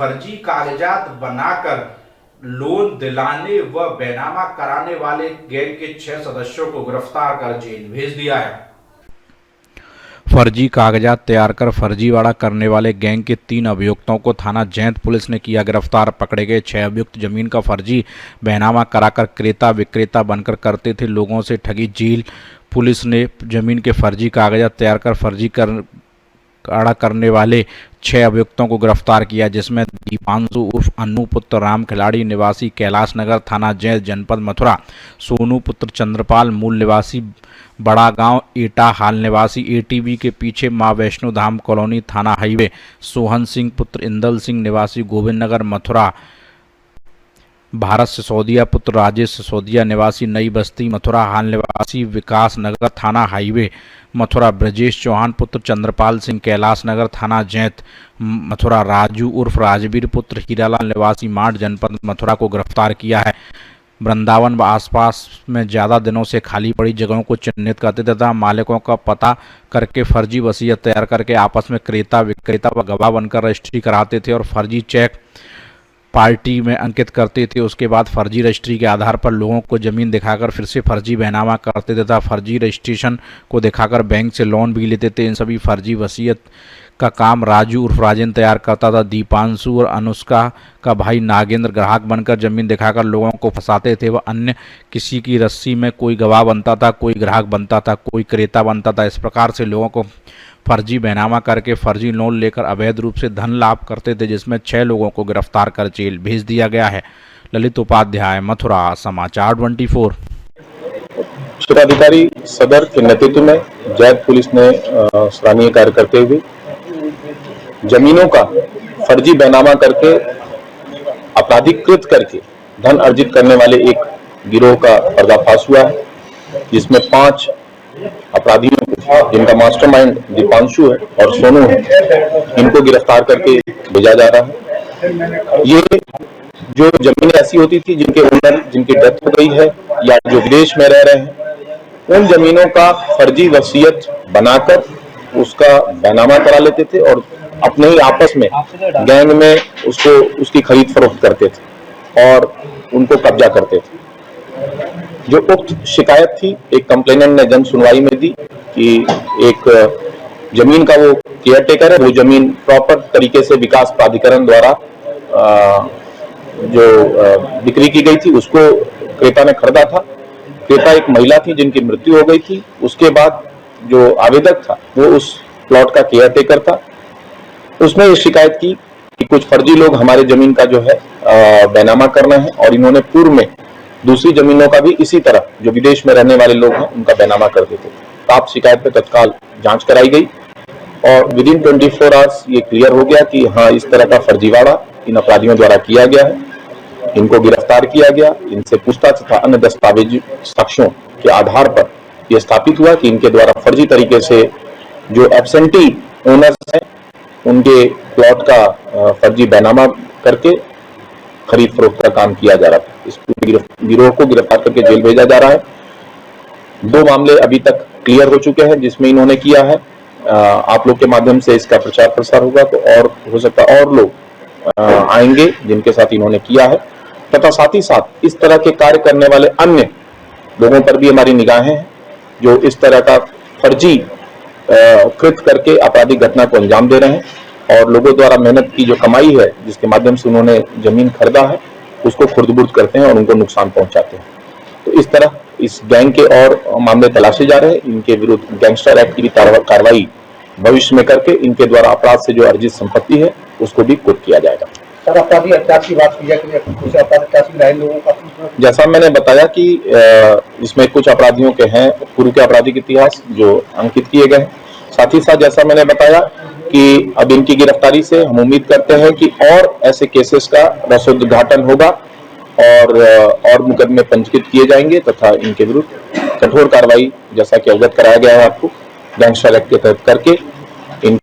फर्जी कागजात बनाकर लोन दिलाने व बैनामा कराने वाले गैंग के 6 सदस्यों को गिरफ्तार कर जेल भेज दिया है। फर्जी कागजात तैयार कर फर्जीवाड़ा करने वाले गैंग के 3 अभियुक्तों को थाना जैंत पुलिस ने किया गिरफ्तार। पकड़े गए 6 अभियुक्त जमीन का फर्जी बैनामा कराकर क्रेता विक्रेता बनकर करते थे लोगों से ठगी। जेल पुलिस ने जमीन के फर्जी कागजात तैयार कर फर्जी काड़ा करने वाले 6 अभियुक्तों को गिरफ्तार किया, जिसमें दीपांशु उर्फ अन्नू पुत्र राम खिलाड़ी निवासी कैलाश नगर थाना जैंत जनपद मथुरा, सोनू पुत्र चंद्रपाल मूल निवासी बड़ा गांव एटा हाल निवासी एटीबी के पीछे मां वैष्णो धाम कॉलोनी थाना हाईवे, सोहन सिंह पुत्र इंदल सिंह निवासी गोविंद नगर मथुरा, भारत सिसोदिया पुत्र राजेश सिसोदिया निवासी नई बस्ती मथुरा हाल निवासी विकास नगर थाना हाईवे मथुरा, ब्रजेश चौहान पुत्र चंद्रपाल सिंह कैलाश नगर थाना जैंत मथुरा, राजू उर्फ राजवीर पुत्र हीरालाल निवासी माठ जनपद मथुरा को गिरफ्तार किया है। वृंदावन व आसपास में ज़्यादा दिनों से खाली पड़ी जगहों को चिन्हित करते तथा मालिकों का पता करके फर्जी वसीयत तैयार करके आपस में क्रेता विक्रेता व गवाह बनकर रजिस्ट्री कराते थे और फर्जी चेक पार्टी में अंकित करते थे। उसके बाद फर्जी रजिस्ट्री के आधार पर लोगों को ज़मीन दिखाकर फिर से फर्जी बैनामा करते थे तथा फर्जी रजिस्ट्रेशन को दिखाकर बैंक से लोन भी लेते थे। इन सभी फर्जी वसीयत का काम राजू उर्फ राजेंद्र तैयार करता था। दीपांशु और अनुष्का का भाई नागेंद्र ग्राहक बनकर जमीन दिखाकर लोगों को फंसाते थे। वह अन्य किसी की रस्सी में कोई गवाह बनता था, कोई ग्राहक बनता था, कोई क्रेता बनता था। इस प्रकार से लोगों को फर्जी बैनामा करके फर्जी लोन लेकर अवैध रूप से धन लाभ करते थे, जिसमें 6 लोगों को गिरफ्तार कर जेल भेज दिया गया है। ललित उपाध्याय, मथुरा, समाचार 24। क्षेत्राधिकारी सदर के नेतृत्व में जैंत पुलिस ने सराहनीय कार्य करते हुए जमीनों का फर्जी बैनामा करके अपराधीकृत करके धन अर्जित करने वाले एक गिरोह का पर्दाफाश हुआ है, जिसमें 5 अपराधियों को, जिनका मास्टरमाइंड दीपांशु है और सोनू है, इनको गिरफ्तार करके भेजा जा रहा है। ये जो जमीनें ऐसी होती थी जिनके ओनर जिनकी डेथ हो गई है या जो विदेश में रह रहे हैं, उन जमीनों का फर्जी वसीयत बनाकर उसका बैनामा करा लेते थे और अपने ही आपस में गैंग में उसकी खरीद फरोख्त करते थे और उनको कब्जा करते थे। जो उक्त शिकायत थी, एक कंप्लेनेंट ने जन सुनवाई में दी कि एक जमीन का वो केयर टेकर है, वो जमीन प्रॉपर तरीके से विकास प्राधिकरण द्वारा जो बिक्री की गई थी उसको क्रेता ने खरीदा था। क्रेता एक महिला थी जिनकी मृत्यु हो गई थी। उसके बाद जो आवेदक था वो उस प्लॉट का केयर टेकर था। उसने ये शिकायत की कि कुछ फर्जी लोग हमारे जमीन का जो है बैनामा करना है और इन्होंने पूर्व में दूसरी जमीनों का भी इसी तरह जो विदेश में रहने वाले लोग हैं उनका बैनामा कर देते थे। प्राप्त शिकायत पे तत्काल जांच कराई गई और विद इन 24 आवर्स ये क्लियर हो गया कि हाँ, इस तरह का फर्जीवाड़ा इन अपराधियों द्वारा किया गया है। इनको गिरफ्तार किया गया। इनसे पूछताछ तथा अन्य दस्तावेजी साक्ष्यों के आधार पर यह स्थापित हुआ कि इनके द्वारा फर्जी तरीके से जो एब्सेंटी ओनर्स हैं उनके प्लॉट का फर्जी बैनामा करके खरीद फरोख्त का काम किया जा रहा था। इस गिरोह को गिरफ्तार करके जेल भेजा जा रहा है। 2 मामले अभी तक क्लियर हो चुके हैं जिसमें इन्होंने किया है। आप लोग के माध्यम से इसका प्रचार प्रसार होगा तो और हो सकता है और लोग आएंगे जिनके साथ इन्होंने किया है, तथा साथ ही साथ इस तरह के कार्य करने वाले अन्य लोगों पर भी हमारी निगाहें हैं जो इस तरह का फर्जी कृत करके आपराधिक घटना को अंजाम दे रहे हैं और लोगों द्वारा मेहनत की जो कमाई है जिसके माध्यम से उन्होंने जमीन खरीदा है उसको खुर्द-बुर्द करते हैं और उनको नुकसान पहुंचाते हैं। तो इस तरह इस गैंग के और मामले तलाशे जा रहे हैं। इनके विरुद्ध गैंगस्टर एक्ट की भी कार्रवाई भविष्य में करके इनके द्वारा अपराध से जो अर्जित संपत्ति है उसको भी कुर्क किया जाएगा। सर, अपराधी अत्याचार की बात की जाए कि कुछ अपराधी लोगों का, जैसा मैंने बताया कि इसमें कुछ अपराधियों के हैं पूर्व के आपराधिक इतिहास जो अंकित किए गए। साथ ही साथ जैसा मैंने बताया कि अब इनकी गिरफ्तारी से हम उम्मीद करते हैं कि और ऐसे केसेस का रसोद्घाटन होगा और मुकदमे पंजीकृत किए जाएंगे तथा इनके विरुद्ध कठोर कार्रवाई, जैसा कि अवगत कराया गया है आपको, गैंगस्टर एक्ट के तहत करके इन